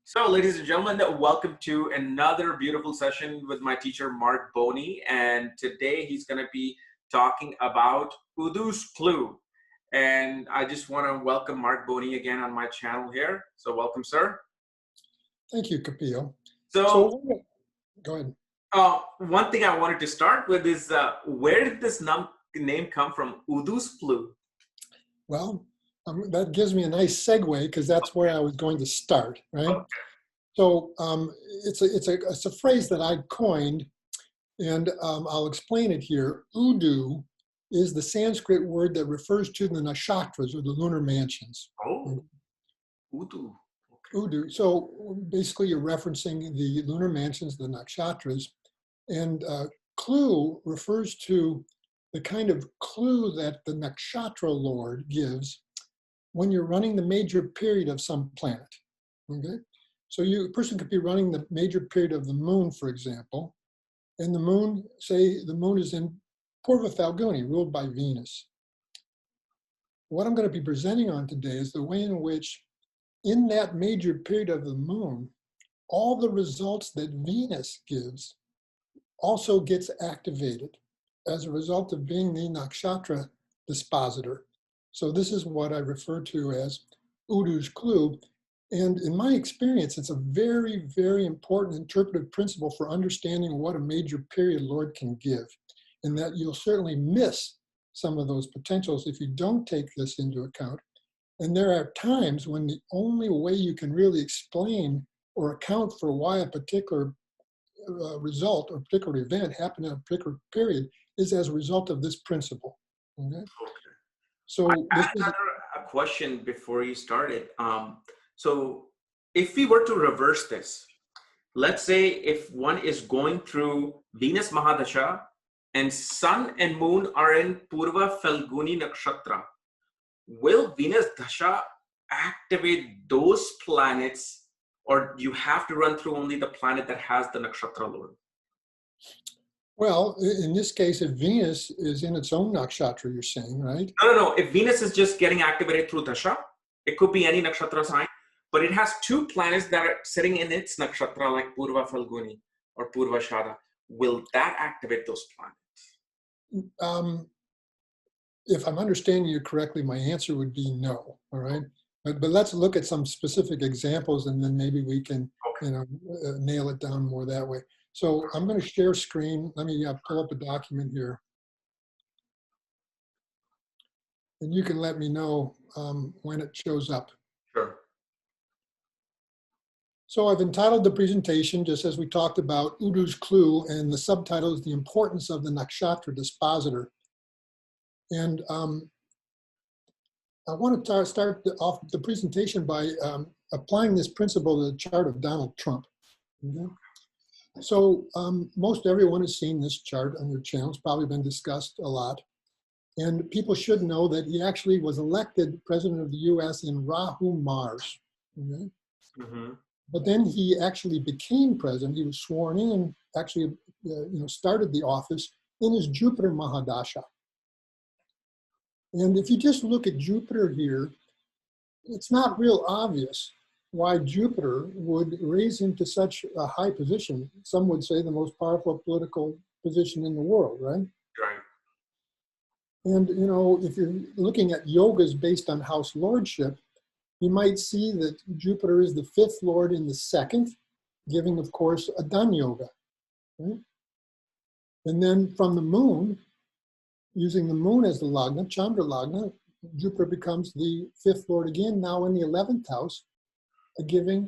So, ladies and gentlemen, welcome to another beautiful session with my teacher, Marc Boney. And today he's going to be talking about Udu's clue. And I just want to welcome Marc Boney again on my channel here. So, welcome, sir. Thank you, Kapiel. So, go ahead. One thing I wanted to start with is where did this name come from, Udu's clue? Well, that gives me a nice segue because that's where I was going to start, right? Okay. So it's a phrase that I coined, and I'll explain it here. Udu is the Sanskrit word that refers to the nakshatras or the lunar mansions. Oh, Udu. Okay. Udu. So basically, you're referencing the lunar mansions, the nakshatras, and clue refers to the kind of clue that the nakshatra lord gives when you're running the major period of some planet. Okay, so a person could be running the major period of the moon, for example, and the moon, say the moon is in Purva Falguni, ruled by Venus. What I'm going to be presenting on today is the way in which, in that major period of the moon, all the results that Venus gives also gets activated as a result of being the nakshatra dispositor. So this is what I refer to as Udu's clue. And in my experience, it's a very, very important interpretive principle for understanding what a major period Lord can give. And that you'll certainly miss some of those potentials if you don't take this into account. And there are times when the only way you can really explain or account for why a particular result or particular event happened in a particular period is as a result of this principle. Okay? So I had a question before you started. So if we were to reverse this, let's say if one is going through Venus Mahadasha and Sun and Moon are in Purva Falguni Nakshatra, will Venus Dasha activate those planets, or you have to run through only the planet that has the Nakshatra Lord? Well, in this case, if Venus is in its own nakshatra, you're saying, right? No. If Venus is just getting activated through Dasha, it could be any nakshatra sign, but it has two planets that are sitting in its nakshatra, like Purva Falguni or Purva Shada. Will that activate those planets? If I'm understanding you correctly, my answer would be no. All right, but let's look at some specific examples, and then maybe we can, nail it down more that way. So I'm going to share screen. Let me pull up a document here. And you can let me know when it shows up. Sure. So I've entitled the presentation, just as we talked about, Udu's clue, and the subtitle is The Importance of the Nakshatra Dispositor. And I want to start off the presentation by applying this principle to the chart of Donald Trump. Okay? So most everyone has seen this chart on your channel. It's probably been discussed a lot. And people should know that he actually was elected president of the US in Rahu Mars. Okay? Mm-hmm. But then he actually became president. He was sworn in, actually started the office in his Jupiter Mahadasha. And if you just look at Jupiter here, it's not real obvious why Jupiter would raise him to such a high position. Some would say the most powerful political position in the world, right? Right. And, if you're looking at yogas based on house lordship, you might see that Jupiter is the fifth lord in the second, giving, of course, Odhan yoga. Right? And then from the moon, using the moon as the Lagna, Chandra Lagna, Jupiter becomes the fifth lord again, now in the 11th house, giving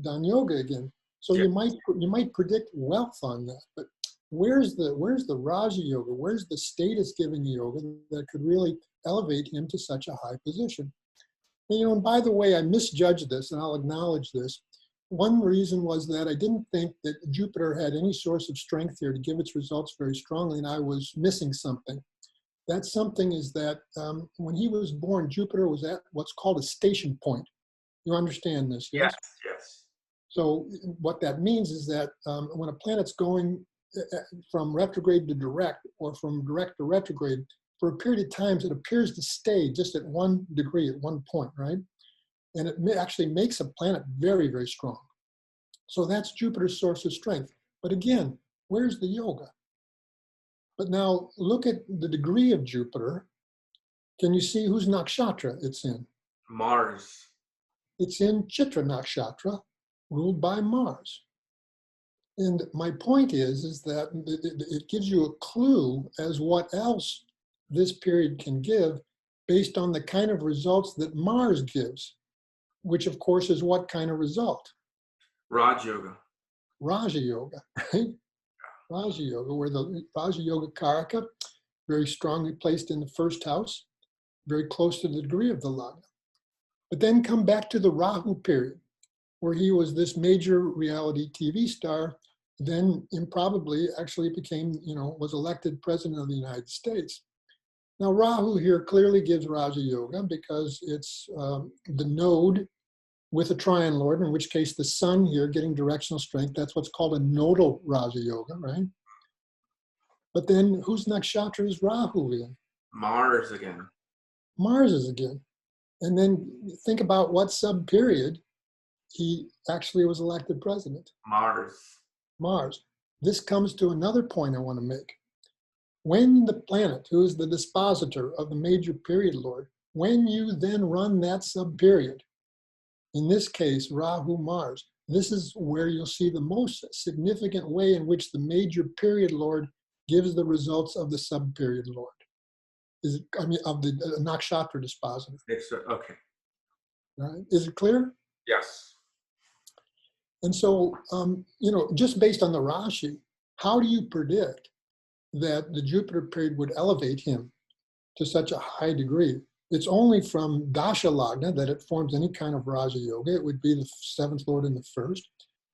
Odhan yoga again. So you might predict wealth on that, but where's the Raja yoga? Where's the status giving yoga that could really elevate him to such a high position? And by the way, I misjudged this, and I'll acknowledge this. One reason was that I didn't think that Jupiter had any source of strength here to give its results very strongly, and I was missing something. That something is that when he was born, Jupiter was at what's called a station point. You understand this, yes? Yes. So what that means is that when a planet's going from retrograde to direct, or from direct to retrograde, for a period of time, it appears to stay just at 1 degree, at one point, right? And it actually makes a planet very, very strong. So that's Jupiter's source of strength. But again, where's the yoga? But now look at the degree of Jupiter. Can you see whose nakshatra it's in? Mars. It's in Chitra nakshatra, ruled by Mars. And my point is that it gives you a clue as what else this period can give based on the kind of results that Mars gives, which of course is what kind of result? Raj Yoga. Raja Yoga, right? Raja Yoga, where the Raja Yoga Karaka, very strongly placed in the first house, very close to the degree of the Lagna. But then come back to the Rahu period, where he was this major reality TV star, then improbably actually became, was elected president of the United States. Now, Rahu here clearly gives Raja Yoga because it's the node with a trine lord, in which case the sun here getting directional strength. That's what's called a nodal Raja Yoga, right? But then whose nakshatra is Rahu in? Mars again. Mars is again. And then think about what sub-period he actually was elected president. Mars. This comes to another point I want to make. When the planet, who is the dispositor of the major period lord, when you then run that sub-period, in this case, Rahu Mars, this is where you'll see the most significant way in which the major period lord gives the results of the sub-period lord. Of the nakshatra dispositor. Okay. Right? Is it clear? Yes. And so, just based on the Rashi, how do you predict that the Jupiter period would elevate him to such a high degree? It's only from Dasha Lagna that it forms any kind of Raja Yoga. It would be the seventh lord in the first,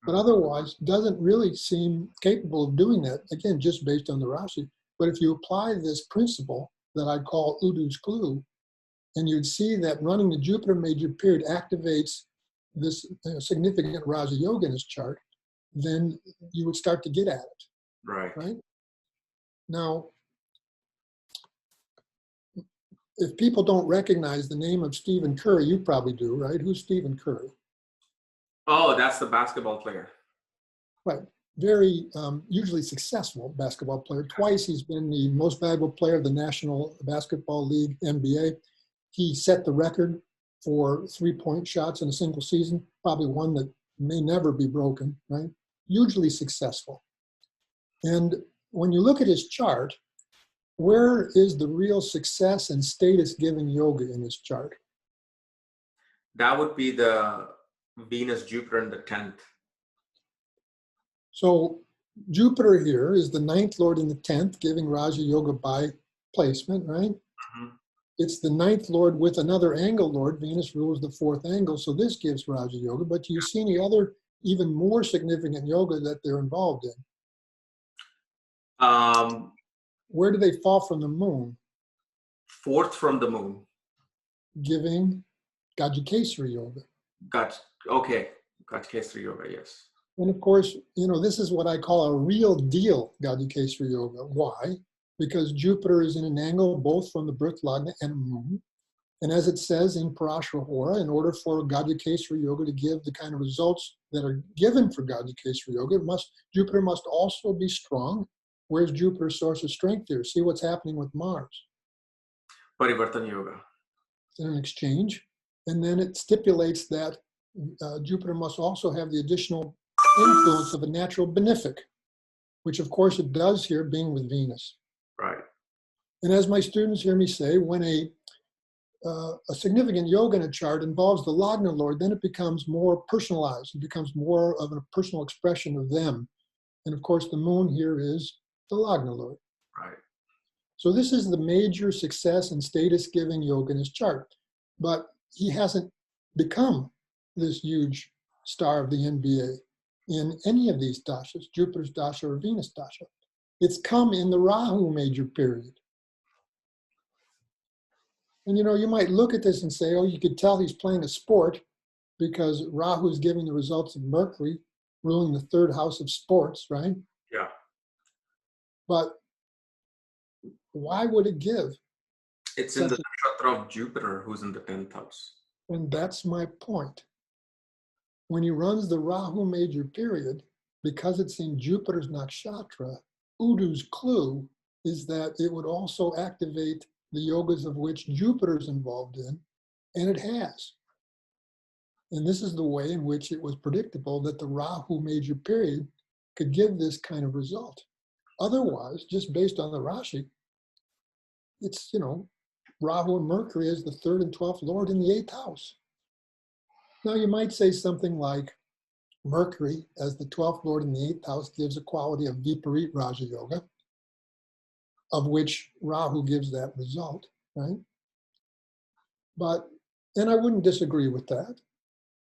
but otherwise doesn't really seem capable of doing that, again, just based on the Rashi. But if you apply this principle that I call Udu's clue, and you'd see that running the Jupiter major period activates this significant Raja Yoga in his chart, then you would start to get at it. Right? Now, if people don't recognize the name of Stephen Curry, you probably do, right? Who's Stephen Curry? Oh, that's the basketball player. Right. Very usually successful basketball player. Twice he's been the most valuable player of the National Basketball League, NBA. He set the record for three-point shots in a single season, probably one that may never be broken, right? Hugely successful. And when you look at his chart, where is the real success and status-giving yoga in his chart? That would be the Venus, Jupiter in the 10th. So Jupiter here is the ninth lord in the 10th, giving Raja Yoga by placement, right? Mm-hmm. It's the ninth lord with another angle lord. Venus rules the fourth angle, so this gives Raja Yoga. But do you see any other even more significant yoga that they're involved in? Where do they fall from the moon? Fourth from the moon. Giving Gajikesari Yoga. Gajikesari Yoga, yes. And of course, this is what I call a real deal Gajikesari Yoga. Why? Because Jupiter is in an angle both from the birth lagna and moon. And as it says in Parashara Hora, in order for Gajikesari Yoga to give the kind of results that are given for Gajikesari Yoga, Jupiter must also be strong. Where's Jupiter's source of strength here? See what's happening with Mars. Parivartana Yoga. In an exchange. And then it stipulates that Jupiter must also have the additional influence of a natural benefic, which of course it does here, being with Venus. Right. And as my students hear me say, when a significant yoga in a chart involves the Lagna Lord, then it becomes more personalized. It becomes more of a personal expression of them. And of course, the moon here is the Lagna Lord. Right. So this is the major success and status-giving yoga in his chart. But he hasn't become this huge star of the NBA in any of these dashas, Jupiter's dasha or Venus dasha. It's come in the Rahu major period. And you might look at this and say, oh, you could tell he's playing a sport because Rahu is giving the results of Mercury ruling the third house of sports, right? Yeah. But why would it give? It's in the nakshatra of Jupiter, who's in the 10th house. And that's my point. when he runs the Rahu major period, because it's in Jupiter's nakshatra, Udu's clue is that it would also activate the yogas of which Jupiter's involved in, and it has. And this is the way in which it was predictable that the Rahu major period could give this kind of result. Otherwise, just based on the Rashi, it's, Rahu and Mercury as the 3rd and 12th Lord in the 8th house. Now you might say something like Mercury as the 12th Lord in the 8th house gives a quality of Viparit Raja Yoga, of which Rahu gives that result, right? But, and I wouldn't disagree with that,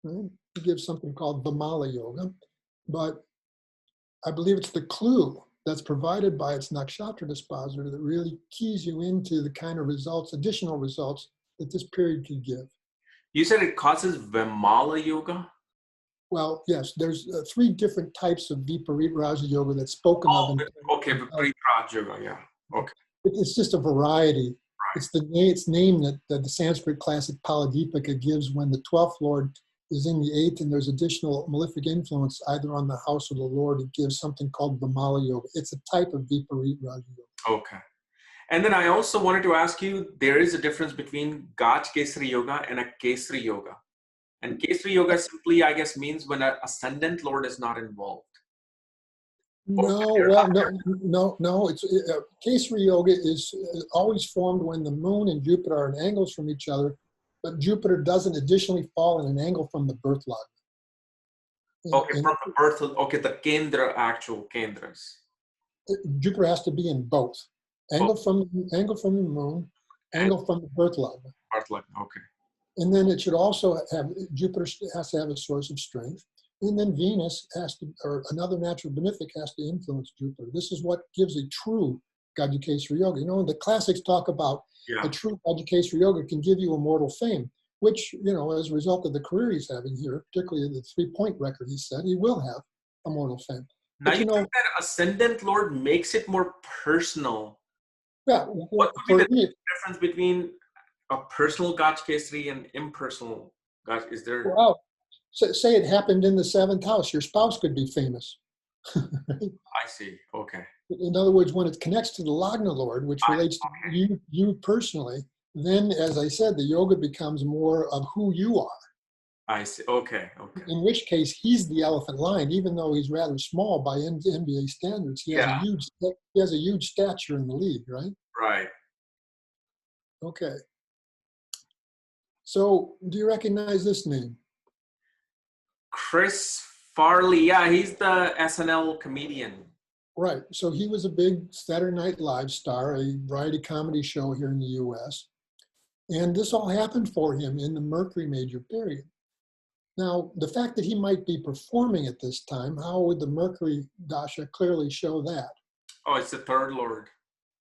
right? He gives something called Vimala Yoga, but I believe it's the clue that's provided by its nakshatra dispositor that really keys you into the kind of results, additional results that this period can give. You said it causes Vimala Yoga? Well, yes, there's 3 different types of Viparit Raja Yoga that's spoken of. Okay, Viparit Raja Yoga, yeah. Okay. It's just a variety. Right. It's name that the Sanskrit classic Paladipika gives when the 12th Lord is in the 8th and there's additional malefic influence either on the house or the Lord. It gives something called Vimala Yoga. It's a type of Viparit Raja Yoga. Okay. And then I also wanted to ask you, there is a difference between Gaj Kesari Yoga and a Kesari Yoga. And Kesari Yoga simply, I guess, means when an ascendant Lord is not involved. No, It's Kesari Yoga is always formed when the Moon and Jupiter are in angles from each other, but Jupiter doesn't additionally fall in an angle from the birth log. Okay, from the birth, okay, the Kendra, actual Kendras. Jupiter has to be in both. Angle from the Moon, angle from the birth log. Birth log, okay. And then it should also have, Jupiter has to have a source of strength. And then Venus has to, or another natural benefic has to influence Jupiter. This is what gives a true Gajikesari Yoga. The classics talk about a true Gajikesari Yoga can give you immortal fame, which, as a result of the career he's having here, particularly the 3-point record he said, he will have immortal fame. Now, you think that ascendant Lord makes it more personal. Yeah. What would be the difference between a personal Gaj Kesari and impersonal Gaj? Is there? Well, say it happened in the 7th house. Your spouse could be famous. I see. Okay. In other words, when it connects to the Lagna Lord, which relates to you personally, then, as I said, the yoga becomes more of who you are. I see. Okay. In which case, he's the elephant lion, even though he's rather small by NBA standards. He has a huge stature in the league, right? Right. Okay. So, do you recognize this name? Chris Farley. Yeah, he's the SNL comedian. Right. So he was a big Saturday Night Live star, a variety comedy show here in the U.S. And this all happened for him in the Mercury major period. Now, the fact that he might be performing at this time, how would the Mercury Dasha clearly show that? Oh, it's the 3rd Lord.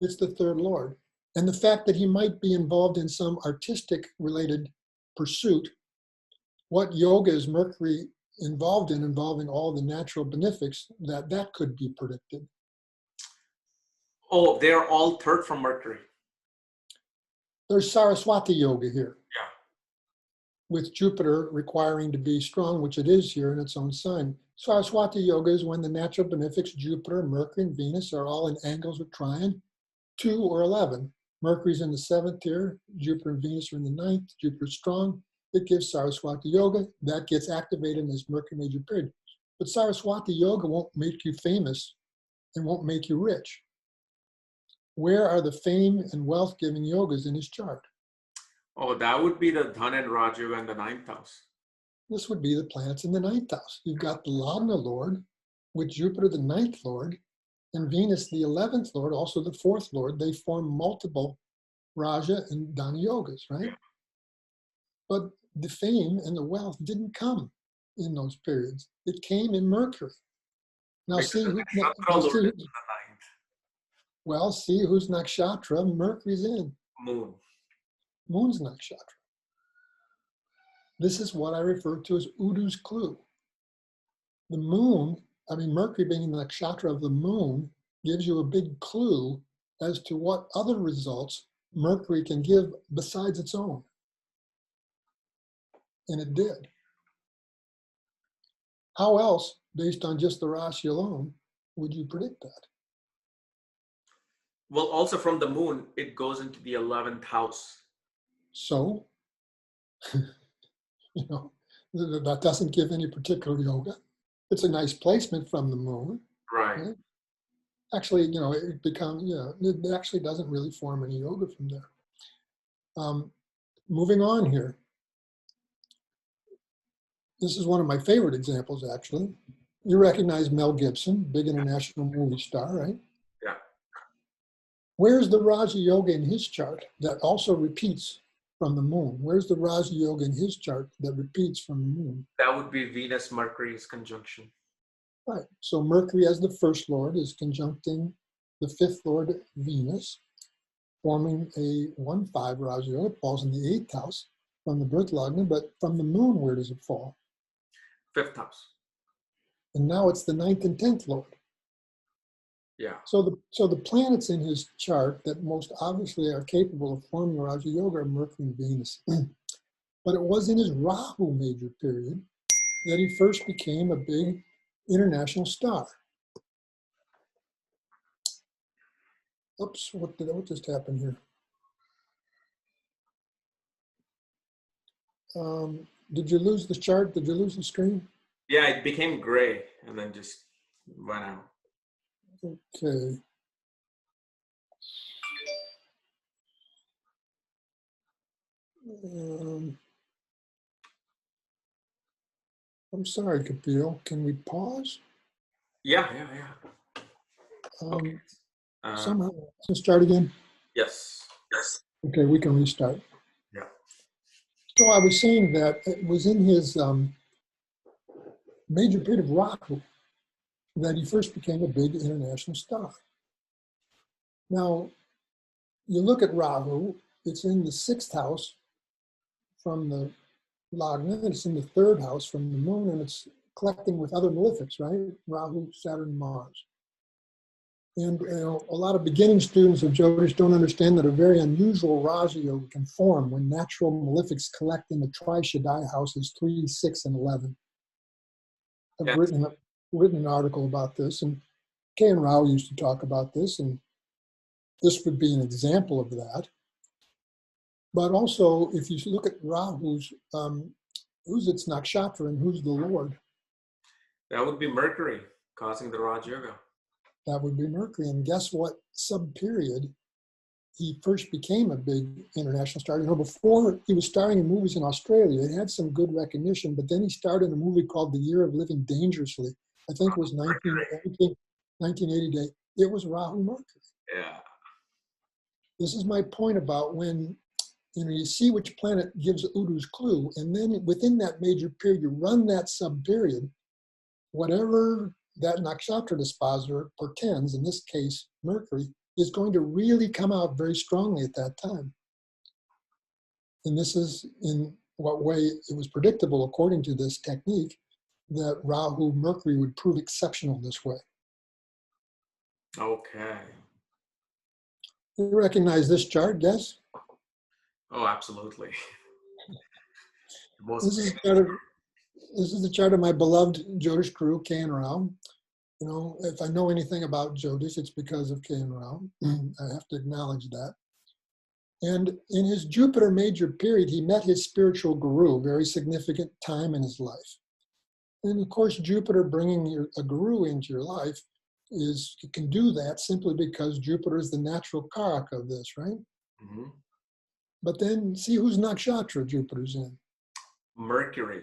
It's the 3rd Lord. And the fact that he might be involved in some artistic related pursuit, what yoga is Mercury involved in, involving all the natural benefics, that could be predicted. Oh, they're all 3rd from Mercury. There's Saraswati Yoga here. Yeah. With Jupiter requiring to be strong, which it is here in its own sign. Saraswati Yoga is when the natural benefics, Jupiter, Mercury, and Venus are all in angles with trine, 2 or 11. Mercury's in the 7th here, Jupiter and Venus are in the 9th, Jupiter's strong. It gives Saraswati Yoga. That gets activated in this Mercury major period. But Saraswati Yoga won't make you famous and won't make you rich. Where are the fame and wealth-giving yogas in his chart? Oh, that would be the Dhan and Raj Yoga in the 9th house. This would be the planets in the 9th house. You've got the Lagna Lord, with Jupiter the 9th Lord, and Venus the 11th Lord, also the 4th Lord. They form multiple Raja and Dhana yogas, right? Yeah. But the fame and the wealth didn't come in those periods. It came in Mercury. Now see who's nakshatra Mercury's in. Moon. Moon's nakshatra. This is what I refer to as Udu's clue. The moon, Mercury being the nakshatra of the moon, gives you a big clue as to what other results Mercury can give besides its own. And it did. How else, based on just the Rashi alone, would you predict that? Well, also from the moon, it goes into the 11th house. So, you know, that doesn't give any particular yoga. It's a nice placement from the moon. Right. Actually, you know, it actually doesn't really form any yoga from there. Moving on here. This is one of my favorite examples, actually. You recognize Mel Gibson, big international movie star, right? Yeah. Where's the Raja Yoga in his chart that also repeats from the moon? Where's the Raja Yoga in his chart that repeats from the moon? That would be Venus-Mercury's conjunction. Right. So Mercury as the first lord is conjuncting the fifth lord Venus, forming a 1-5 Raja Yoga. It falls in the 8th house from the birth lagna, but from the moon, where does it fall? 5th house. And now it's the 9th and 10th lord. Yeah. So the planets in his chart that most obviously are capable of forming Raja Yoga are Mercury and Venus. But it was in his Rahu major period that he first became a big international star. Oops, what just happened here? Did you lose the chart? Did you lose the screen? Yeah, it became gray and then just went out. Okay. I'm sorry, Kapiel. Can we pause? Yeah. Okay. Somehow, let's start again. Yes. Okay, we can restart. Yeah. So I was saying that it was in his major period of Rahu that he first became a big international star. Now, you look at Rahu, it's in the 6th house from the Lagna, it's in the 3rd house from the moon, and it's collecting with other malefics, right? Rahu, Saturn, Mars. And you know, a lot of beginning students of Jyotish don't understand that a very unusual Raja Yoga can form when natural malefics collect in the Tri-Shaddai houses 3, 6, and 11. I've Yes. written an article about this, and Kay and Rao used to talk about this, and this would be an example of that. But also, if you look at Rahu's, who's its nakshatra and who's the Lord? That would be Mercury causing the Raj Yoga. That would be Mercury. And guess what sub-period he first became a big international star? You know, before he was starring in movies in Australia, it had some good recognition, but then he starred in a movie called The Year of Living Dangerously. I think it was 1980. It was Rahu Mercury. Yeah. This is my point about when you see which planet gives Udu's clue, and then within that major period, you run that sub-period, whatever that nakshatra dispositor portends, in this case, Mercury, is going to really come out very strongly at that time. And this is in what way it was predictable, according to this technique, that Rahu Mercury would prove exceptional this way. Okay. You recognize this chart, yes? Oh, absolutely. This is the chart of my beloved Jyotish guru, Kay and Rao. You know, if I know anything about Jyotish, it's because of Kay and Rao. I have to acknowledge that. And in his Jupiter major period, he met his spiritual guru, very significant time in his life. And of course, Jupiter bringing a guru into your life you can do that simply because Jupiter is the natural karaka of this, right? Mm-hmm. But then see whose nakshatra Jupiter's in. Mercury.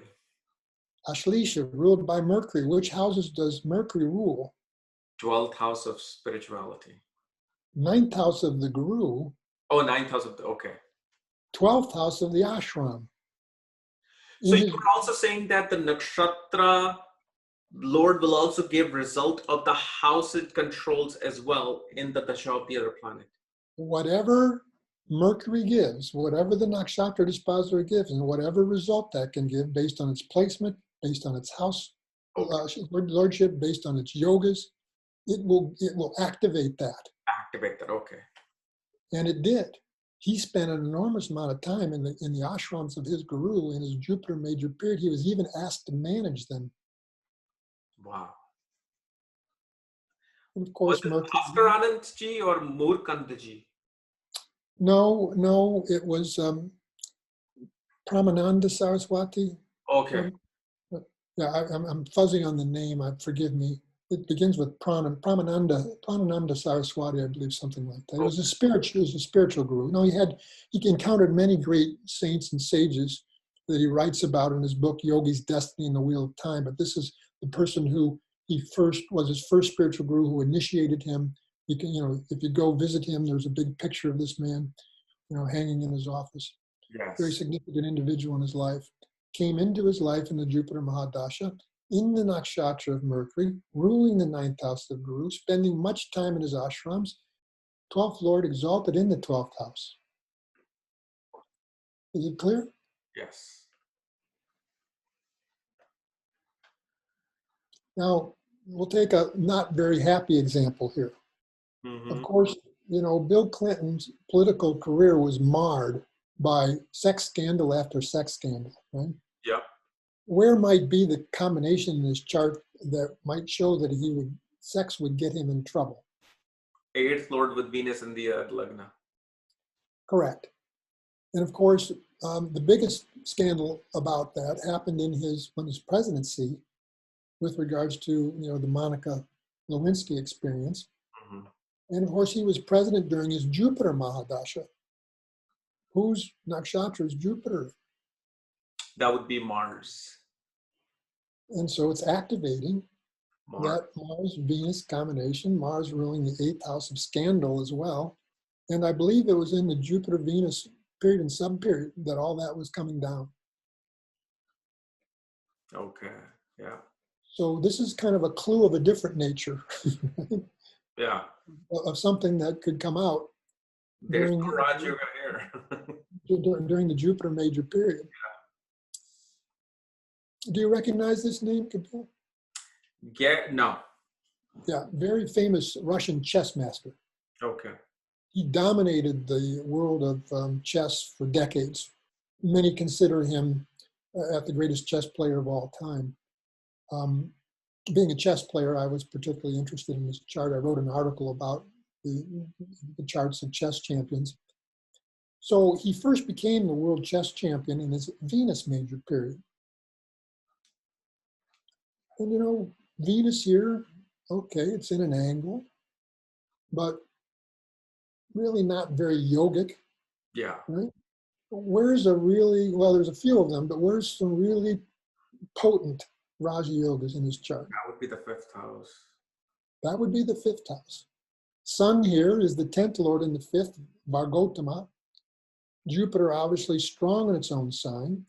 Ashlisha, ruled by Mercury. Which houses does Mercury rule? 12th house of spirituality. 9th house of the guru. Oh, 9th house of the, okay. 12th house of the ashram. So you're also saying that the nakshatra Lord will also give result of the house it controls as well in the dasha of the other planet. Whatever Mercury gives, whatever the nakshatra dispositor gives, and whatever result that can give based on its placement, based on its house lordship, based on its yogas, it will activate that. Activate that, okay. And it did. He spent an enormous amount of time in the ashrams of his guru in his Jupiter major period. He was even asked to manage them. Wow. And of Was course, it Mercury. Oscar Anand ji or Moorkand ji? No, it was Pramananda Saraswati. Okay. Yeah, I'm fuzzing on the name. Forgive me. It begins with Pramananda Saraswati, I believe, something like that. It was a spiritual guru. No, he encountered many great saints and sages that he writes about in his book Yogi's Destiny and the Wheel of Time. But this is the person who was his first spiritual guru who initiated him. You can, if you go visit him, there's a big picture of this man, hanging in his office. Very Yes. significant individual in his life. Came into his life in the Jupiter Mahadasha, in the Nakshatra of Mercury, ruling the 9th house of Guru, spending much time in his ashrams, 12th Lord exalted in the 12th house. Is it clear? Yes. Now, we'll take a not very happy example here. Mm-hmm. Of course, Bill Clinton's political career was marred by sex scandal after sex scandal, right? Yep. Where might be the combination in this chart that might show that sex would get him in trouble? 8th Lord with Venus in the Lagna. Correct. And of course, the biggest scandal about that happened in his presidency with regards to, the Monica Lewinsky experience. Mm-hmm. And of course, he was president during his Jupiter Mahadasha. Whose nakshatra is Jupiter? That would be Mars. And so it's activating Mars. that Mars-Venus combination, Mars ruling the 8th house of scandal as well. And I believe it was in the Jupiter-Venus period and subperiod that all that was coming down. Okay, yeah. So this is kind of a clue of a different nature. Yeah. Of something that could come out There's no Raj Yoga here. during the Jupiter major period. Yeah. Do you recognize this name, Kapiel? No. Yeah, very famous Russian chess master. Okay. He dominated the world of chess for decades. Many consider him the greatest chess player of all time. Being a chess player, I was particularly interested in this chart. I wrote an article about the charts of chess champions. So he first became the world chess champion in his Venus major period. And Venus here, okay, it's in an angle, but really not very yogic. Yeah. Right? There's a few of them, but where's some really potent Raja Yogas in his chart? That would be the 5th house. That would be the 5th house. Sun here is the 10th Lord in the 5th, Vargotama. Jupiter obviously strong in its own sign.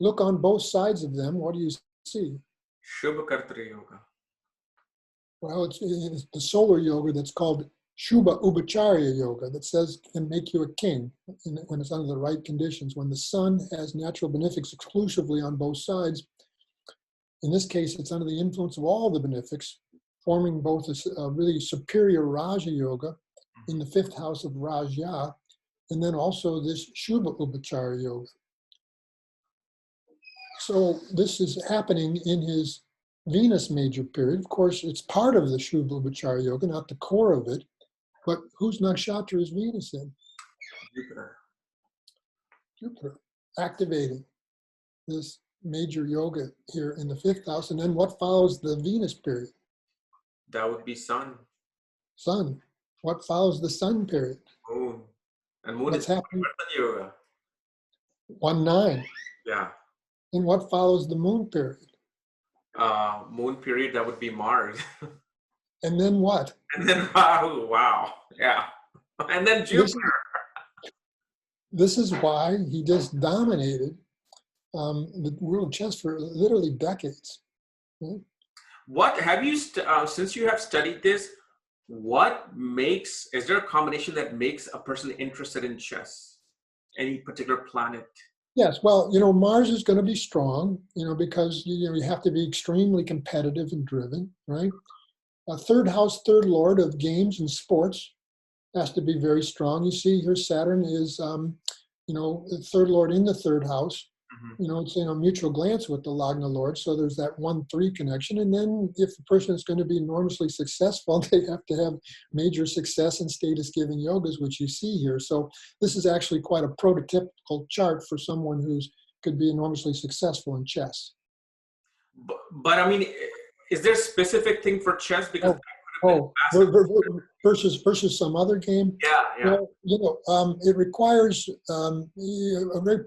Look on both sides of them, what do you see? Shubha Kartri Yoga. Well, it's the solar yoga that's called Shubha Ubacharya Yoga that says can make you a king when it's under the right conditions. When the sun has natural benefics exclusively on both sides, in this case, it's under the influence of all the benefics, forming both a really superior Raja Yoga in the 5th house of Raja, and then also this Shubha Ubacharya Yoga. So this is happening in his Venus major period. Of course, it's part of the Shubha Ubacharya Yoga, not the core of it. But whose nakshatra is Venus in? Jupiter. Jupiter, activating this major yoga here in the 5th house. And then what follows the Venus period? That would be Sun. Sun. What follows the Sun period? Moon. And Moon What's is happening? Yoga. 1-9. Yeah. And what follows the Moon period? Moon period, that would be Mars. And then what? And then, wow. Yeah. And then Jupiter. This is why he just dominated the world chess for literally decades. Right? What have you, since you have studied this, is there a combination that makes a person interested in chess? Any particular planet? Yes, well, Mars is going to be strong, because you have to be extremely competitive and driven, right? A 3rd house, 3rd Lord of games and sports has to be very strong. You see here, Saturn is, 3rd Lord in the 3rd house. Mhm. It's in a mutual glance with the Lagna Lord. So there's that 1-3 connection. And then if the person is going to be enormously successful, they have to have major success in status giving yogas, which you see here. So this is actually quite a prototypical chart for someone who's could be enormously successful in chess. But I mean, is there a specific thing for chess? Because that could have been massive. Versus some other game. Yeah, yeah. Well, it requires a very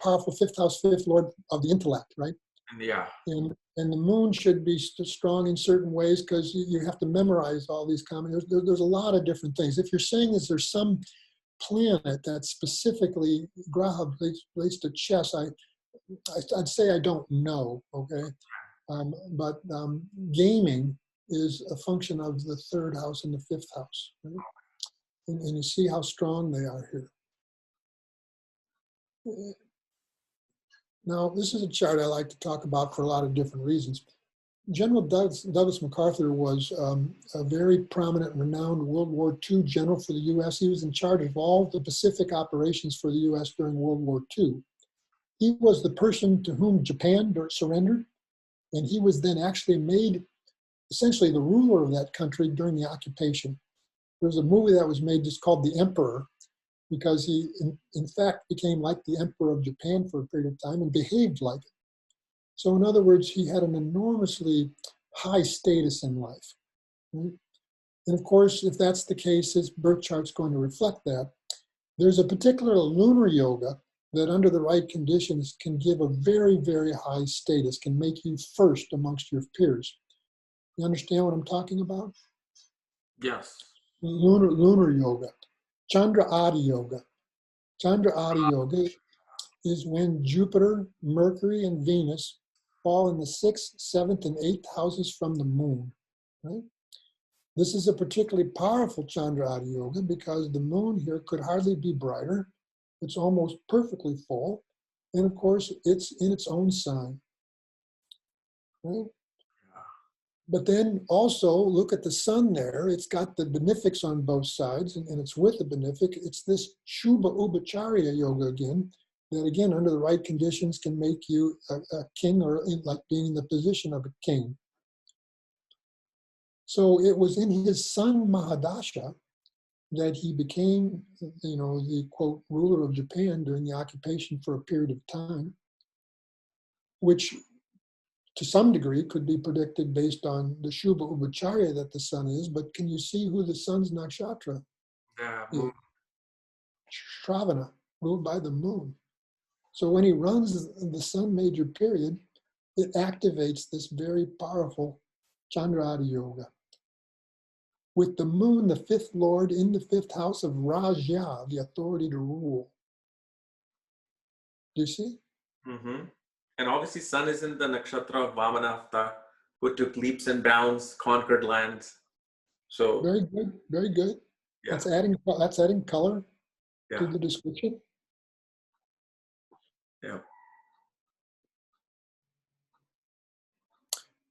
powerful fifth house, fifth lord of the intellect, right? Yeah. And the moon should be strong in certain ways because you have to memorize all these combinations. There's a lot of different things. If you're saying is there's some planet that specifically Graha relates to chess, I'd say I don't know, okay? But gaming is a function of the third house and the fifth house, right? And you see how strong they are here. Now, this is a chart I like to talk about for a lot of different reasons. General Douglas MacArthur was a very prominent and renowned World War II general for the U.S. He was in charge of all the Pacific operations for the U.S. during World War II. He was the person to whom Japan surrendered, and he was then actually made essentially the ruler of that country during the occupation. There was a movie that was made just called The Emperor, because he, in fact, became like the Emperor of Japan for a period of time and behaved like it. So in other words, he had an enormously high status in life. Right? And of course, if that's the case, his birth chart's going to reflect that. There's a particular lunar yoga that under the right conditions can give a very, very high status, can make you first amongst your peers. You understand what I'm talking about? Yes. Lunar yoga. Chandra Adi yoga. Chandra Adi yoga is when Jupiter, Mercury, and Venus fall in the 6th, 7th, and 8th houses from the moon. Right? This is a particularly powerful Chandra Adi yoga because the moon here could hardly be brighter. It's almost perfectly full. And of course, it's in its own sign. Right? But then also look at the sun there. It's got the benefics on both sides, and it's with the benefic. It's this Shubha Ubacharya yoga again, that again, under the right conditions, can make you a king or like being in the position of a king. So it was in his son Mahadasha that he became, the quote, ruler of Japan during the occupation for a period of time, which to some degree could be predicted based on the Shubha Ubacharya that the sun is, but can you see who the sun's nakshatra is? Shravana, ruled by the moon. So when he runs the sun major period, it activates this very powerful Chandradi yoga. With the moon, the fifth lord, in the fifth house of Raja, the authority to rule. Do you see? Mm-hmm. And obviously, sun is in the nakshatra of Vamanavta, who took leaps and bounds, conquered lands. So very good, very good. Yeah. That's adding color Yeah. to the description. Yeah.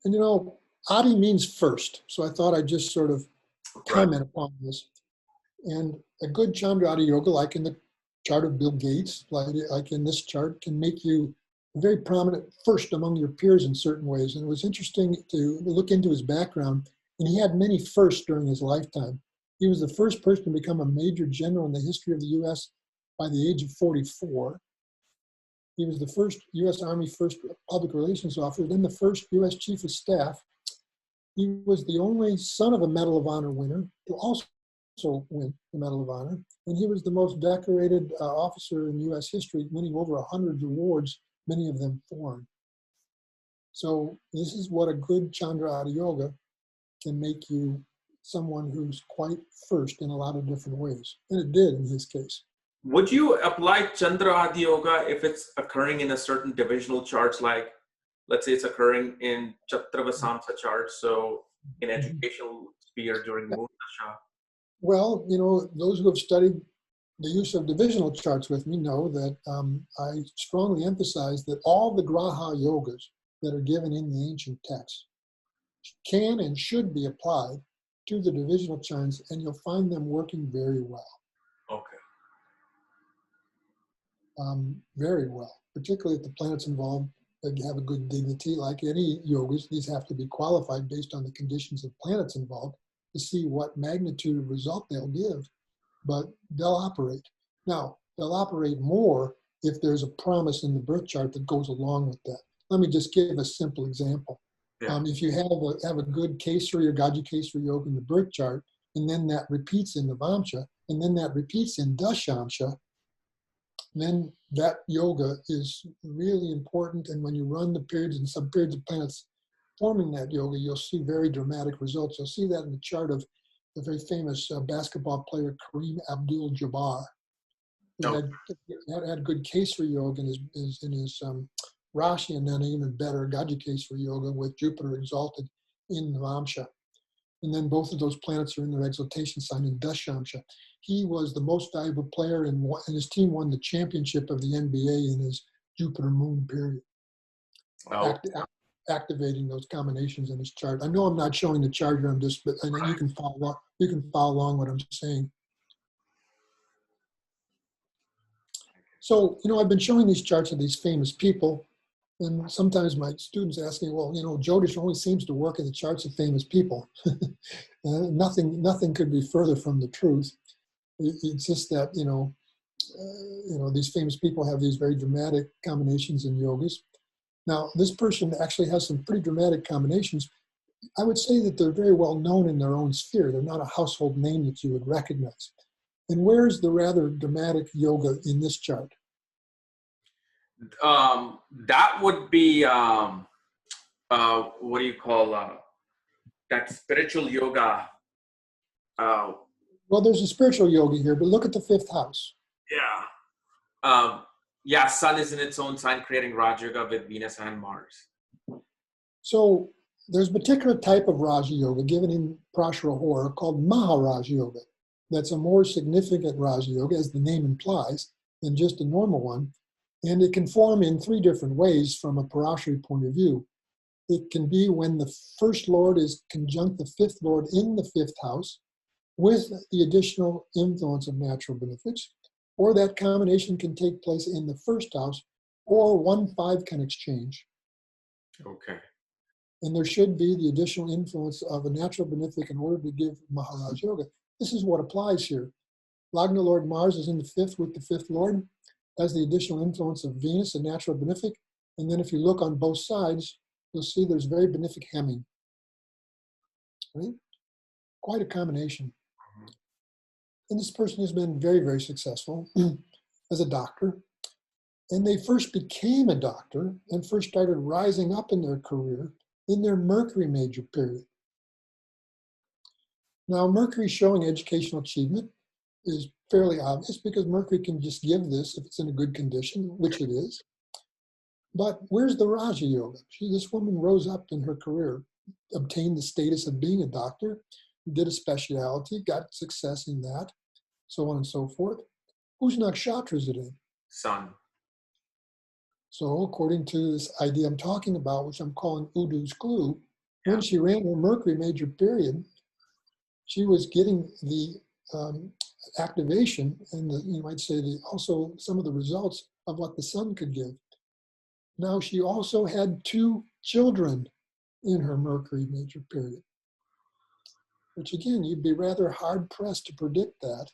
And Adi means first, so I thought I'd just sort of comment upon this. And a good Chandra Adi yoga, like in the chart of Bill Gates, like in this chart, can make you very prominent first among your peers in certain ways. And it was interesting to look into his background, and he had many firsts during his lifetime. He was the first person to become a major general in the history of the U.S. by the age of 44. He was the first U.S. Army first public relations officer, then the first U.S. Chief of Staff. He was the only son of a Medal of Honor winner to also win the Medal of Honor. And he was the most decorated officer in U.S. history, winning over 100 awards, many of them foreign. So this is what a good Chandra Adi yoga can make you someone who's quite first in a lot of different ways. And it did in his case. Would you apply Chandra Adi Yoga if it's occurring in a certain divisional charts, like let's say it's occurring in Chatravasamsa charts, so in educational sphere during Moon Dasha? Well, those who have studied the use of divisional charts with me know that I strongly emphasize that all the Graha yogas that are given in the ancient texts can and should be applied to the divisional charts, and you'll find them working very well. Okay. very well, particularly if the planets involved have a good dignity. Like any yogas, these have to be qualified based on the conditions of planets involved to see what magnitude of result they'll give, but they'll operate. Now, they'll operate more if there's a promise in the birth chart that goes along with that. Let me just give a simple example. Yeah. If you have a good Kesari or Gaji Kesari yoga in the birth chart, and then that repeats in Navamsha, and then that repeats in Dashamsha, then that yoga is really important. And when you run the periods and subperiods of planets forming that yoga, you'll see very dramatic results. You'll see that in the chart of the very famous basketball player Kareem Abdul-Jabbar, who had good Kesari yoga in his Rashi, and then even better Gaji Kesari yoga with Jupiter exalted in Navamsha. And then both of those planets are in their exaltation sign in Dashamsha. He was the most valuable player, and his team won the championship of the NBA in his Jupiter-Moon period, activating those combinations in his chart. I know I'm not showing the chart here, but you can follow along what I'm saying. So, I've been showing these charts of these famous people, and sometimes my students ask me, well, Jyotish only seems to work in the charts of famous people. Nothing could be further from the truth. It's just that, these famous people have these very dramatic combinations in yogas. Now, this person actually has some pretty dramatic combinations. I would say that they're very well known in their own sphere. They're not a household name that you would recognize. And where's the rather dramatic yoga in this chart? That would be, what do you call, that spiritual yoga? Well, there's a spiritual yoga here, but look at the fifth house. Yeah. Sun is in its own sign, creating Raj Yoga with Venus and Mars. So there's a particular type of Raja Yoga given in Prashara Hora called Maharaj Yoga. That's a more significant Raja Yoga, as the name implies, than just a normal one. And it can form in three different ways from a Parashari point of view. It can be when the first lord is conjunct the fifth lord in the fifth house with the additional influence of natural benefics, or that combination can take place in the first house, or 1-5 can exchange. Okay. And there should be the additional influence of a natural benefic in order to give Maharaj Yoga. This is what applies here. Lagna Lord Mars is in the fifth with the fifth lord, has the additional influence of Venus, a natural benefic. And then if you look on both sides, you'll see there's very benefic hemming. Right? Quite a combination. And this person has been very, very successful as a doctor. And they first became a doctor and first started rising up in their career in their Mercury major period. Now, Mercury showing educational achievement is fairly obvious because Mercury can just give this if it's in a good condition, which it is. But where's the Raja Yoga? This woman rose up in her career, obtained the status of being a doctor, did a specialty, got success in that, so on and so forth. Whose nakshatra is it in? Sun. So according to this idea I'm talking about, which I'm calling Udu's clue, when she ran her Mercury major period, she was getting the activation and you might say also some of the results of what the sun could give. Now she also had 2 children in her Mercury major period, which again, you'd be rather hard pressed to predict that.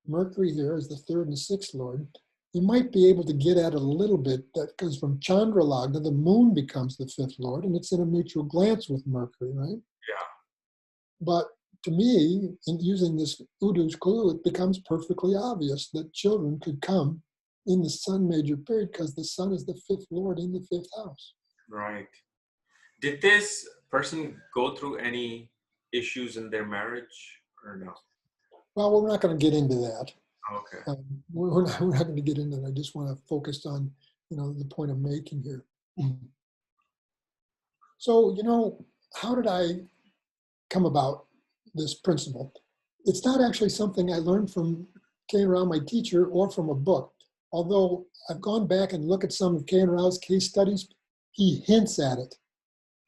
Mercury here is the 3rd and 6th lord. You might be able to get at it a little bit, that because from Chandra Lagna, the moon becomes the 5th lord, and it's in a mutual glance with Mercury, right? Yeah. But to me, in using this Udu's clue, it becomes perfectly obvious that children could come in the sun major period because the sun is the 5th lord in the 5th house. Right. Did this person go through any issues in their marriage or no? Well, we're not going to get into that. Okay. We're not going to get into that. I just want to focus on, the point I'm making here. So, how did I come about this principle? It's not actually something I learned from K. Rao, my teacher, or from a book. Although I've gone back and looked at some of K. Rao's case studies, he hints at it.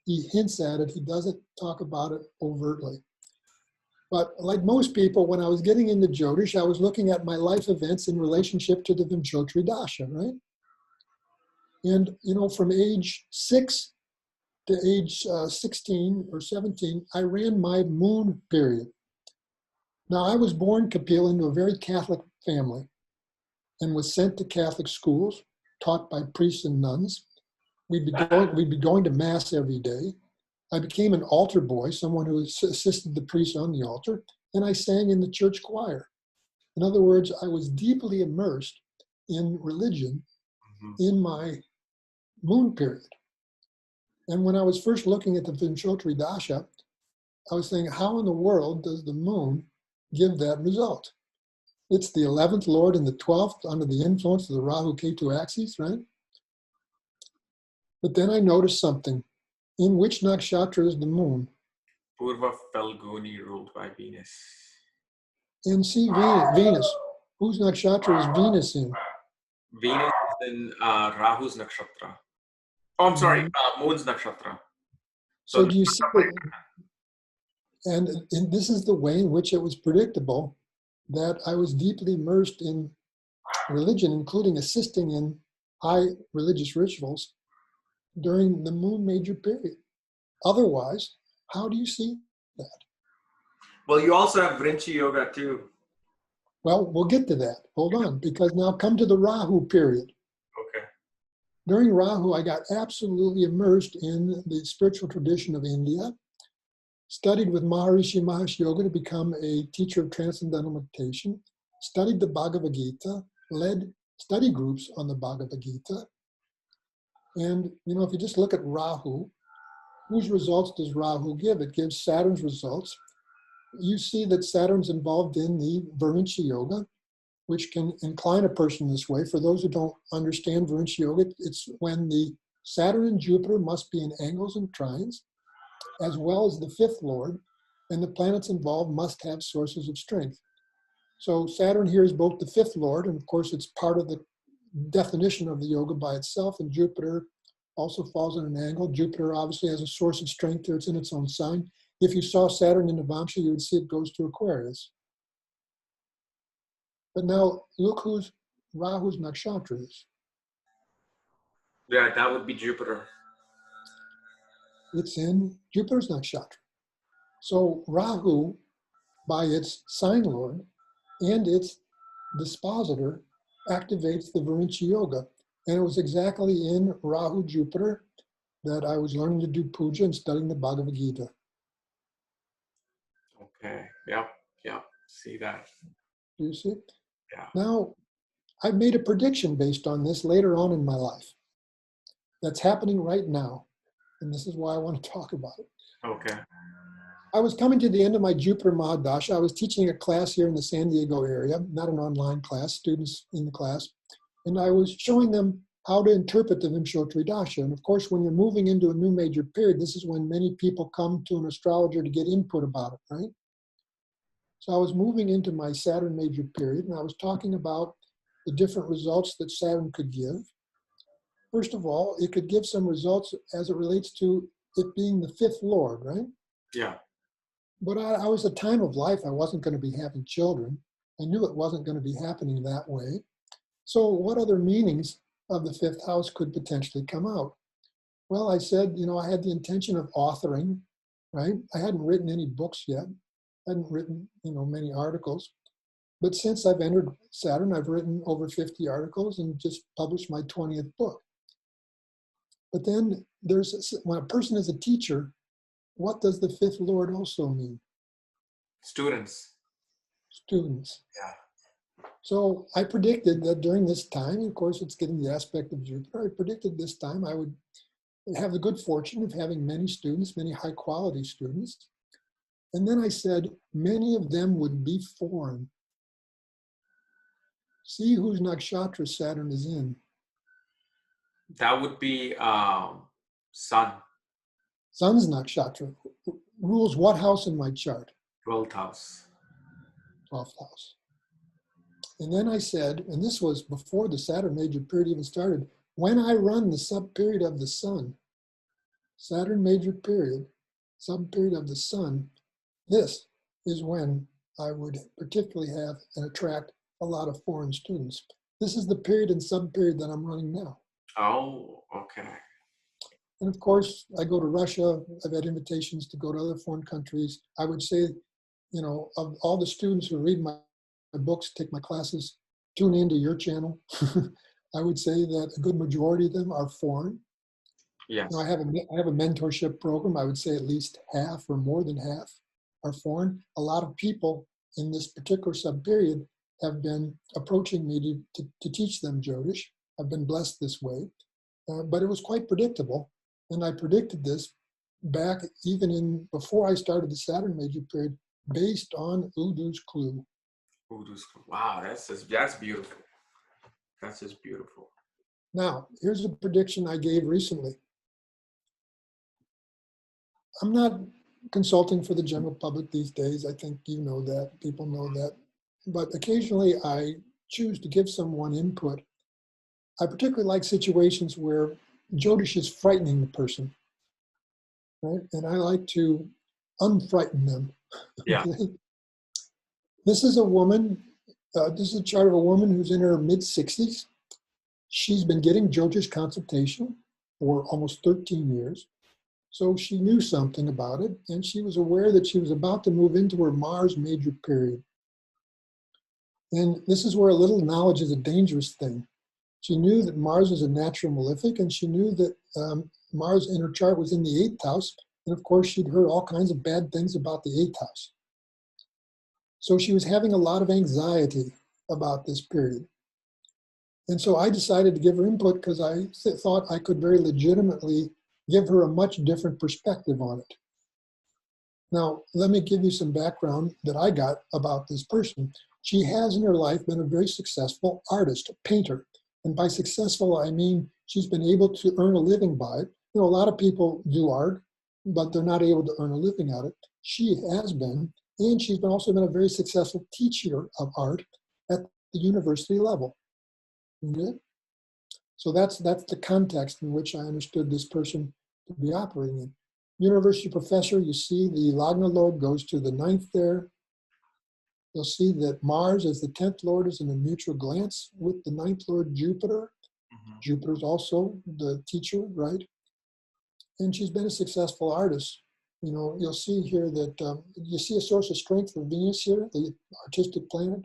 He doesn't talk about it overtly. But like most people, when I was getting into Jyotish, I was looking at my life events in relationship to the Vimshottari Dasha, right? And, from age 6 to age 16 or 17, I ran my moon period. Now, I was born, Kapiel, into a very Catholic family and was sent to Catholic schools, taught by priests and nuns. We'd be going to Mass every day. I became an altar boy, someone who assisted the priest on the altar, and I sang in the church choir. In other words, I was deeply immersed in religion in my moon period. And when I was first looking at the Vimshottari Dasha, I was saying, how in the world does the moon give that result? It's the 11th lord and the 12th under the influence of the Rahu-Ketu axis, right? But then I noticed something. In which nakshatra is the moon? Purva Falguni ruled by Venus. And see Venus. Whose nakshatra is Venus in? Venus is in Rahu's Nakshatra. Oh, I'm sorry, Moon's Nakshatra. So do you see that? And this is the way in which it was predictable that I was deeply immersed in religion, including assisting in high religious rituals during the moon major period. Otherwise, how do you see that? Well, you also have Vrinchi Yoga too. Well, we'll get to that. Hold on, because now come to the Rahu period. Okay. During Rahu, I got absolutely immersed in the spiritual tradition of India, studied with Maharishi Mahesh Yoga to become a teacher of transcendental meditation, studied the Bhagavad Gita, led study groups on the Bhagavad Gita. And, if you just look at Rahu, whose results does Rahu give? It gives Saturn's results. You see that Saturn's involved in the Varinchi Yoga, which can incline a person this way. For those who don't understand Varinchi Yoga, it's when the Saturn and Jupiter must be in angles and trines, as well as the fifth lord, and the planets involved must have sources of strength. So Saturn here is both the fifth lord, and of course it's part of the definition of the yoga by itself, and Jupiter also falls in an angle. Jupiter obviously has a source of strength there, it's in its own sign. If you saw Saturn in Navamsha, you would see it goes to Aquarius. But now look who's Rahu's nakshatra is. Yeah, that would be Jupiter. It's in Jupiter's nakshatra. So Rahu, by its sign lord and its dispositor, activates the Varinchi Yoga. And it was exactly in Rahu Jupiter that I was learning to do puja and studying the Bhagavad Gita. Okay. Yep. See that. Do you see? Yeah. Now, I've made a prediction based on this later on in my life. That's happening right now. And this is why I want to talk about it. Okay. I was coming to the end of my Jupiter Mahadasha. I was teaching a class here in the San Diego area, not an online class, students in the class. And I was showing them how to interpret the Vimshottari Dasha. And of course, when you're moving into a new major period, this is when many people come to an astrologer to get input about it, right? So I was moving into my Saturn major period, and I was talking about the different results that Saturn could give. First of all, it could give some results as it relates to it being the fifth lord, right? Yeah. But I was a time of life, I wasn't going to be having children. I knew it wasn't going to be happening that way. So what other meanings of the fifth house could potentially come out? Well, I said, I had the intention of authoring, right? I hadn't written any books yet. I hadn't written, many articles. But since I've entered Saturn, I've written over 50 articles and just published my 20th book. But then when a person is a teacher, what does the fifth lord also mean? Students. Yeah. So I predicted that during this time, of course, it's getting the aspect of Jupiter. I predicted this time I would have the good fortune of having many students, many high quality students. And then I said, many of them would be foreign. See whose nakshatra Saturn is in. That would be Sun. Sun's nakshatra rules what house in my chart? 12th house. 12th house. And then I said, and this was before the Saturn major period even started, when I run the sub-period of the sun, Saturn major period, sub-period of the sun, this is when I would particularly have and attract a lot of foreign students. This is the period and sub-period that I'm running now. Oh, okay. And of course, I go to Russia. I've had invitations to go to other foreign countries. I would say, you know, of all the students who read my books, take my classes, tune into your channel, I would say that a good majority of them are foreign. Yes. Now, I have a mentorship program. I would say at least half or more than half are foreign. A lot of people in this particular sub-period have been approaching me to teach them Jyotish. I've been blessed this way, but it was quite predictable. And I predicted this back even before I started the Saturn major period based on Udu's clue. Wow, that's beautiful. That's just beautiful. Now, here's a prediction I gave recently. I'm not consulting for the general public these days. I think you know that, people know that. But occasionally I choose to give someone input. I particularly like situations where Jyotish is frightening the person, right? And I like to unfrighten them. Yeah. Okay? This is a woman, this is a chart of a woman who's in her mid-60s. She's been getting Jyotish consultation for almost 13 years. So she knew something about it, and she was aware that she was about to move into her Mars major period. And this is where a little knowledge is a dangerous thing. She knew that Mars is a natural malefic, and she knew that Mars in her chart was in the 8th house. And of course, she'd heard all kinds of bad things about the 8th house. So she was having a lot of anxiety about this period. And so I decided to give her input because I thought I could very legitimately give her a much different perspective on it. Now, let me give you some background that I got about this person. She has in her life been a very successful artist, a painter. And by successful, I mean she's been able to earn a living by it. You know, a lot of people do art, but they're not able to earn a living at it. She has been, and she's also been a very successful teacher of art at the university level. Okay? So that's the context in which I understood this person to be operating in. University professor, you see the Lagna Lord goes to the 9th there. You'll see that Mars as the 10th Lord is in a mutual glance with the 9th Lord Jupiter. Mm-hmm. Jupiter's also the teacher, right? And she's been a successful artist. You know, you'll see here that you see a source of strength for Venus here, the artistic planet.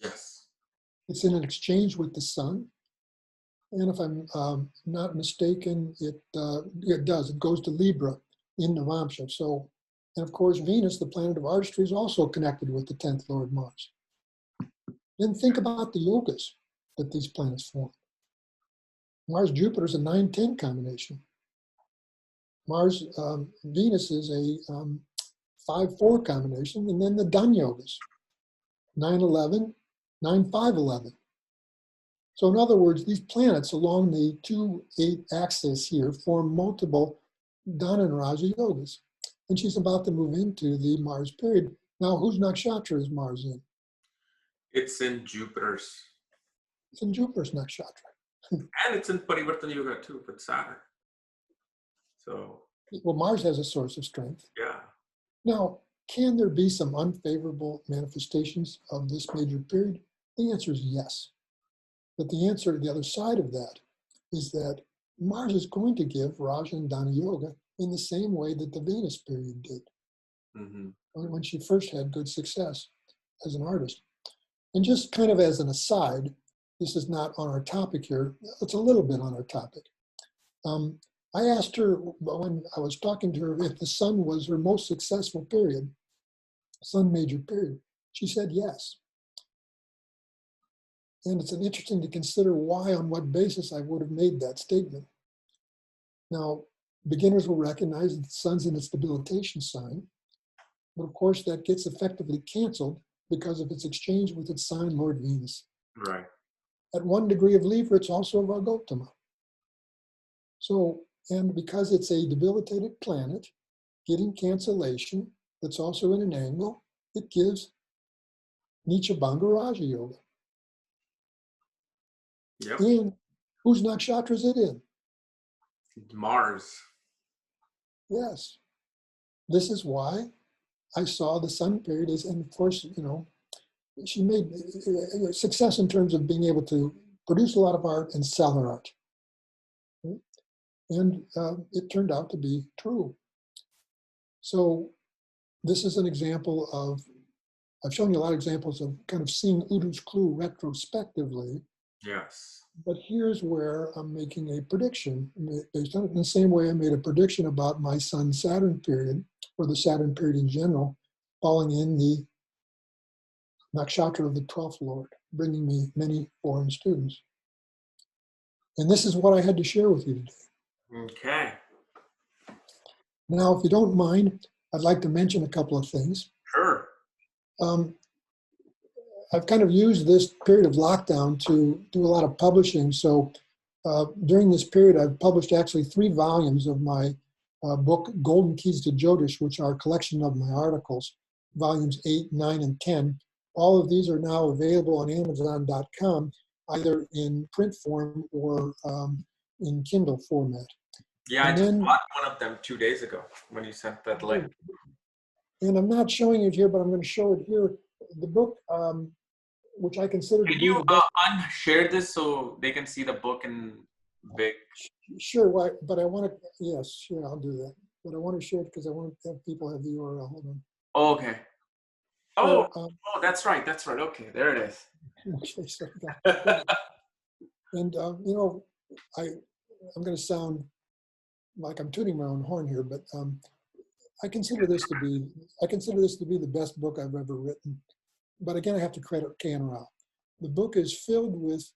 Yes. It's in an exchange with the sun. And if I'm not mistaken, it does. It goes to Libra in Navamsha. So, and of course, Venus, the planet of artistry, is also connected with the 10th Lord Mars. Then think about the yogas that these planets form. Mars-Jupiter is a 9-10 combination. Mars-Venus is a 5-4 combination. And then the Dhan yogas, 9-11, 9-5-11. So in other words, these planets along the 2-8 axis here form multiple Dhan and Raja yogas. And she's about to move into the Mars period. Now, whose nakshatra is Mars in? It's in Jupiter's. It's in Jupiter's nakshatra. And it's in Parivartana Yoga too, with Saturn. So. Well, Mars has a source of strength. Yeah. Now, can there be some unfavorable manifestations of this major period? The answer is yes. But the answer to the other side of that is that Mars is going to give Raja and Dana Yoga in the same way that the Venus period did, when she first had good success as an artist. And just kind of as an aside, this is not on our topic here, it's a little bit on our topic. I asked her when I was talking to her if the sun was her most successful period, sun major period. She said yes. And it's interesting to consider why, on what basis I would have made that statement. Now, beginners will recognize that the sun's in its debilitation sign, but of course that gets effectively canceled because of its exchange with its sign, Lord Venus. Right. At 1 degree of Libra, it's also Vargotama. So, and because it's a debilitated planet, getting cancellation that's also in an angle, it gives Nicha Bhanga Raja Yoga. Yep. And whose nakshatra is it in? Mars. Yes. This is why I saw the sun period as, and of course, she made success in terms of being able to produce a lot of art and sell her art. And it turned out to be true. So this is an example of, I've shown you a lot of examples of kind of seeing Udu's clue retrospectively. Yes. But here's where I'm making a prediction based on it. In the same way I made a prediction about my Sun-Saturn period, or the Saturn period in general, falling in the Nakshatra of the 12th Lord, bringing me many foreign students. And this is what I had to share with you today. Okay. Now, if you don't mind, I'd like to mention a couple of things. Sure. I've kind of used this period of lockdown to do a lot of publishing. So during this period, I've published actually 3 volumes of my book, Golden Keys to Jyotish, which are a collection of my articles, volumes 8, 9, and 10. All of these are now available on Amazon.com, either in print form or in Kindle format. Yeah, I just bought one of them 2 days ago when you sent that link. And I'm not showing it here, but I'm going to show it here. The book, which I consider to be the best. Can you unshare this so they can see the book in big? Sure, but I want to, yes, sure, I'll do that. But I want to share it because I want to have people have the URL. Hold on. Oh, okay. So, that's right. That's right. Okay, there it is. Okay, so and I'm going to sound like I'm tooting my own horn here, but I consider this to be the best book I've ever written. But again, I have to credit KRSchannel. The book is filled with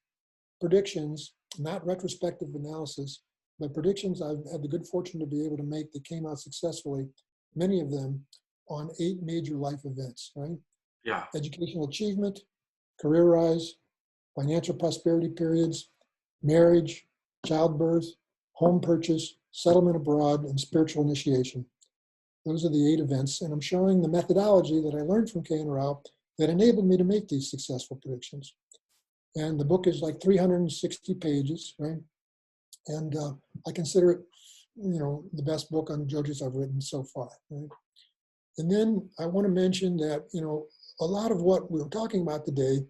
predictions, not retrospective analysis, but predictions I've had the good fortune to be able to make that came out successfully, many of them on 8 major life events, right? Yeah. Educational achievement, career rise, financial prosperity periods, marriage, childbirth, home purchase, settlement abroad, and spiritual initiation. Those are the 8 events, and I'm showing the methodology that I learned from KRSchannel that enabled me to make these successful predictions. And the book is like 360 pages, right? And I consider it, the best book on Jyotish I've written so far, right? And then I want to mention that, a lot of what we're talking about today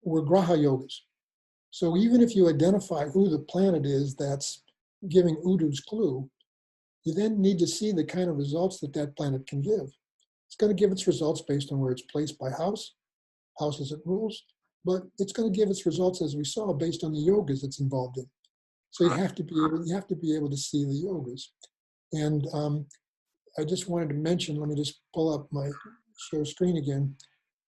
were Graha Yogas. So even if you identify who the planet is that's giving Udu's clue, you then need to see the kind of results that that planet can give. It's going to give its results based on where it's placed by houses it rules, but it's going to give its results, as we saw, based on the yogas it's involved in. So you have to be able to see the yogas. And I just wanted to mention, let me just pull up my share screen again.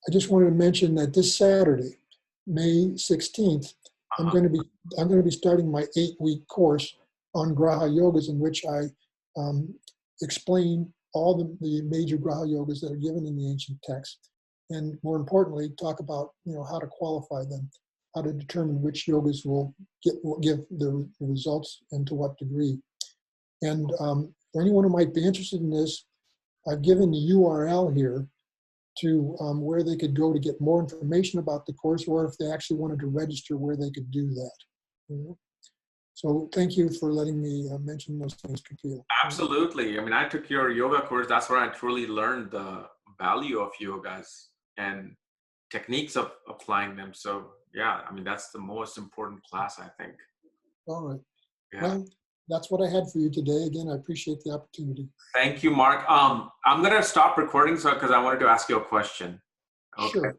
I just wanted to mention that this Saturday, May 16th, I'm going to be starting my 8-week course on Graha Yogas, in which I explain all the major Graha Yogas that are given in the ancient texts, and more importantly, talk about how to qualify them, how to determine which yogas will give the results and to what degree. And for anyone who might be interested in this, I've given the URL here to where they could go to get more information about the course, or if they actually wanted to register, where they could do that. So thank you for letting me mention those things, Kapiel. Absolutely. I mean, I took your yoga course. That's where I truly learned the value of yogas and techniques of applying them. So yeah, I mean, that's the most important class, I think. All right. Yeah. Well, that's what I had for you today. Again, I appreciate the opportunity. Thank you, Mark. I'm going to stop recording because I wanted to ask you a question. Okay. Sure.